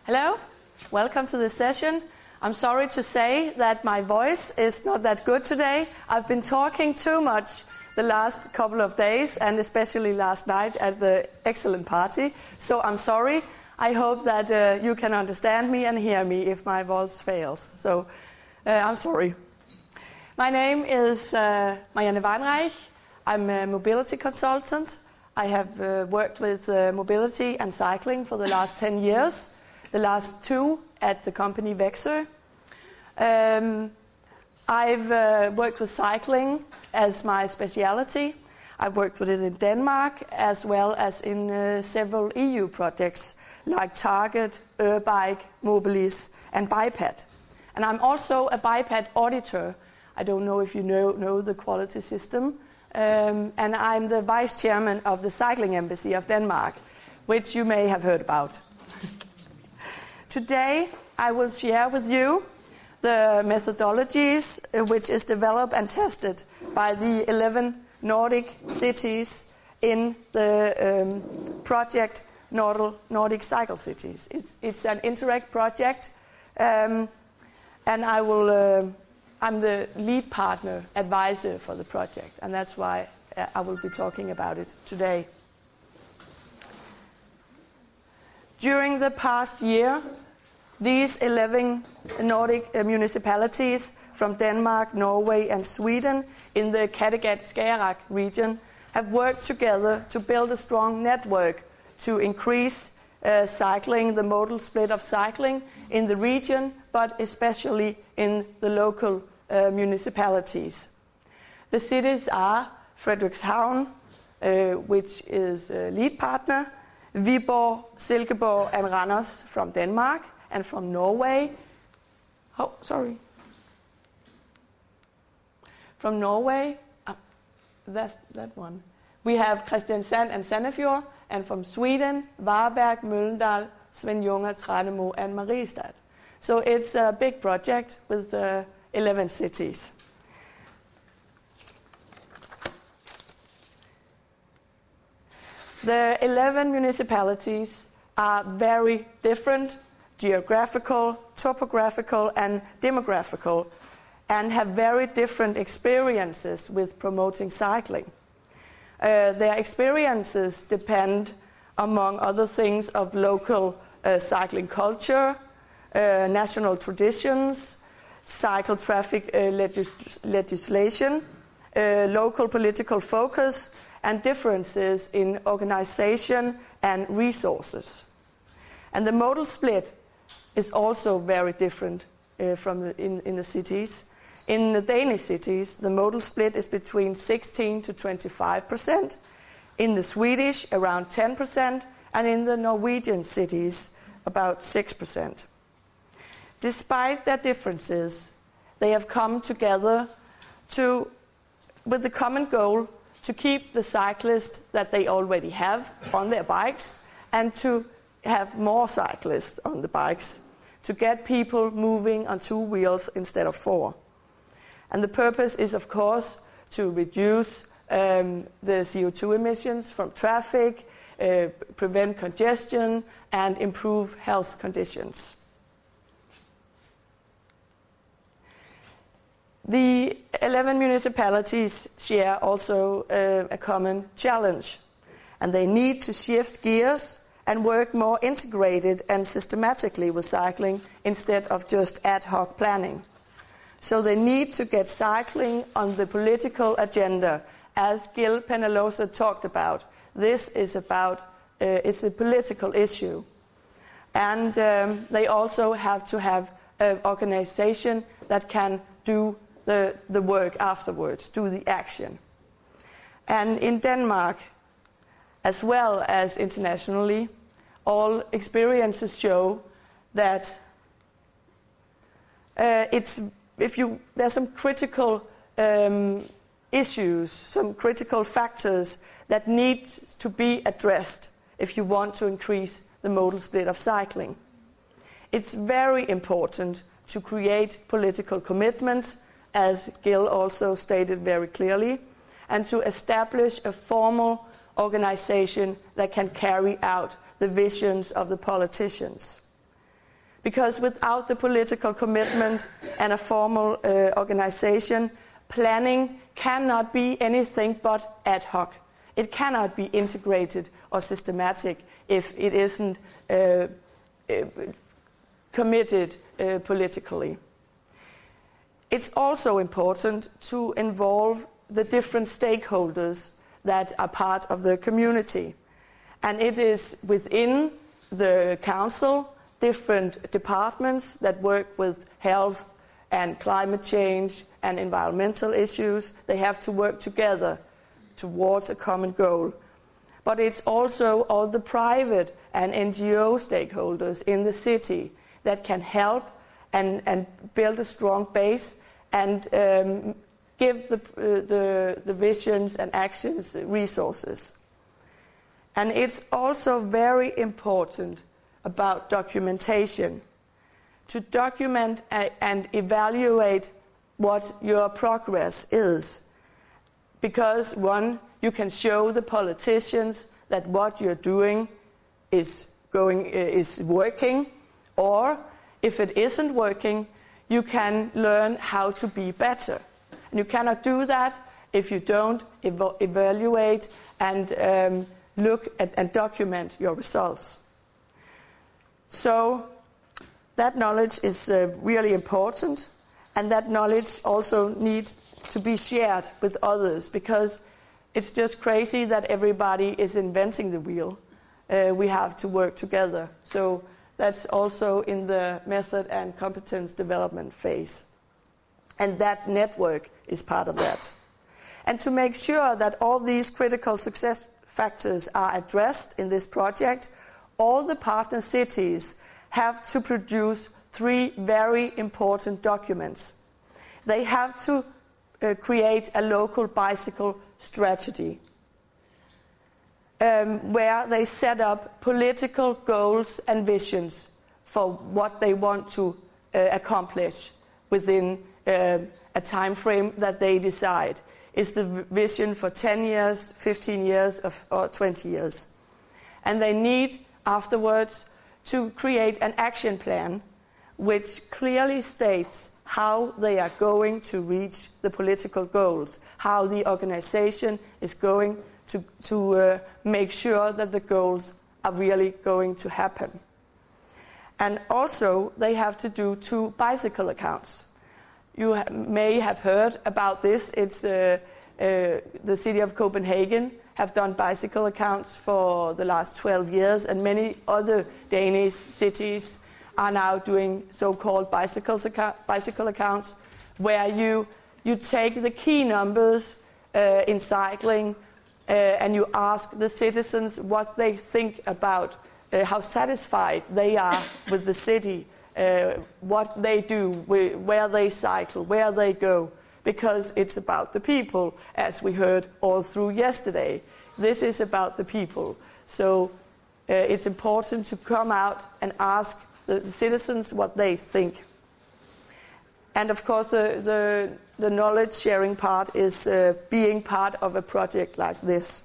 Hello, welcome to this session. I'm sorry to say that my voice is not that good today. I've been talking too much the last couple of days and especially last night at the excellent party. So I'm sorry. I hope that you can understand me and hear me if my voice fails. So I'm sorry. My name is Marianne Weinreich. I'm a mobility consultant. I have worked with mobility and cycling for the last 10 years. The last 2 at the company Växjö. I've worked with cycling as my speciality. I've worked with it in Denmark as well as in several EU projects like Target, Urbike, Mobilis and BiPAD. And I'm also a BiPAD auditor. I don't know if you know the quality system. And I'm the vice chairman of the Cycling Embassy of Denmark, which you may have heard about. Today, I will share with you the methodologies which is developed and tested by the 11 Nordic cities in the project Nordic Cycle Cities. It's an Interreg project, and I'm the lead partner advisor for the project, and that's why I will be talking about it today. During the past year, these 11 Nordic municipalities from Denmark, Norway and Sweden in the Kattegat-Skagerrak region have worked together to build a strong network to increase cycling, the modal split of cycling in the region, but especially in the local municipalities. The cities are Frederikshavn, which is a lead partner, Viborg, Silkeborg and Randers from Denmark, and from Norway, from Norway, that's that one. We have Kristiansand and Sandefjord, and from Sweden, Varberg, Mölndal, Svenljunga, Tranemo, and Mariestad. So it's a big project with 11 cities. The 11 municipalities are very different, geographical, topographical, and demographical, and have very different experiences with promoting cycling. Their experiences depend, among other things, of local cycling culture, national traditions, cycle traffic legislation, local political focus, and differences in organization and resources. And the modal split is also very different in the cities. In the Danish cities, the modal split is between 16 to 25%. In the Swedish, around 10%, and in the Norwegian cities, about 6%. Despite their differences, they have come together with the common goal to keep the cyclists that they already have on their bikes and to have more cyclists on the bikes, to get people moving on 2 wheels instead of 4. And the purpose is, of course, to reduce the CO2 emissions from traffic, prevent congestion, and improve health conditions. The 11 municipalities share also a common challenge, and they need to shift gears and work more integrated and systematically with cycling instead of just ad hoc planning. So they need to get cycling on the political agenda, as Gil Penalosa talked about. This is it's a political issue. And they also have to have an organization that can do the work afterwards, do the action. And in Denmark, as well as internationally, all experiences show that there's some critical issues, some critical factors that need to be addressed if you want to increase the modal split of cycling. It's very important to create political commitments, as Gil also stated very clearly, and to establish a formal organization that can carry out the visions of the politicians. Because without the political commitment and a formal organization, planning cannot be anything but ad hoc. It cannot be integrated or systematic if it isn't committed politically. It's also important to involve the different stakeholders that are part of the community. And it is within the council, different departments that work with health and climate change and environmental issues. They have to work together towards a common goal. But it's also all the private and NGO stakeholders in the city that can help and build a strong base and give the visions and actions resources. And it's also very important about documentation, to document and evaluate what your progress is. Because one, you can show the politicians that what you're doing is working, or if it isn't working, you can learn how to be better. And you cannot do that if you don't evaluate and look at and document your results. So that knowledge is really important, and that knowledge also needs to be shared with others, because it's just crazy that everybody is inventing the wheel. We have to work together. So that's also in the method and competence development phase. And that network is part of that. And to make sure that all these critical success factors are addressed in this project, all the partner cities have to produce 3 very important documents. They have to create a local bicycle strategy where they set up political goals and visions for what they want to accomplish within a time frame that they decide. Is the vision for 10 years, 15 years, or 20 years? And they need afterwards to create an action plan which clearly states how they are going to reach the political goals, how the organization is going to make sure that the goals are really going to happen. And also, they have to do 2 bicycle accounts. You may have heard about this. It's the city of Copenhagen have done bicycle accounts for the last 12 years, and many other Danish cities are now doing so-called bicycle accounts, where you take the key numbers in cycling and you ask the citizens what they think about how satisfied they are with the city, what they do, where they cycle, where they go, because it's about the people, as we heard all through yesterday. This is about the people. So it's important to come out and ask the citizens what they think. And of course, the knowledge sharing part is being part of a project like this.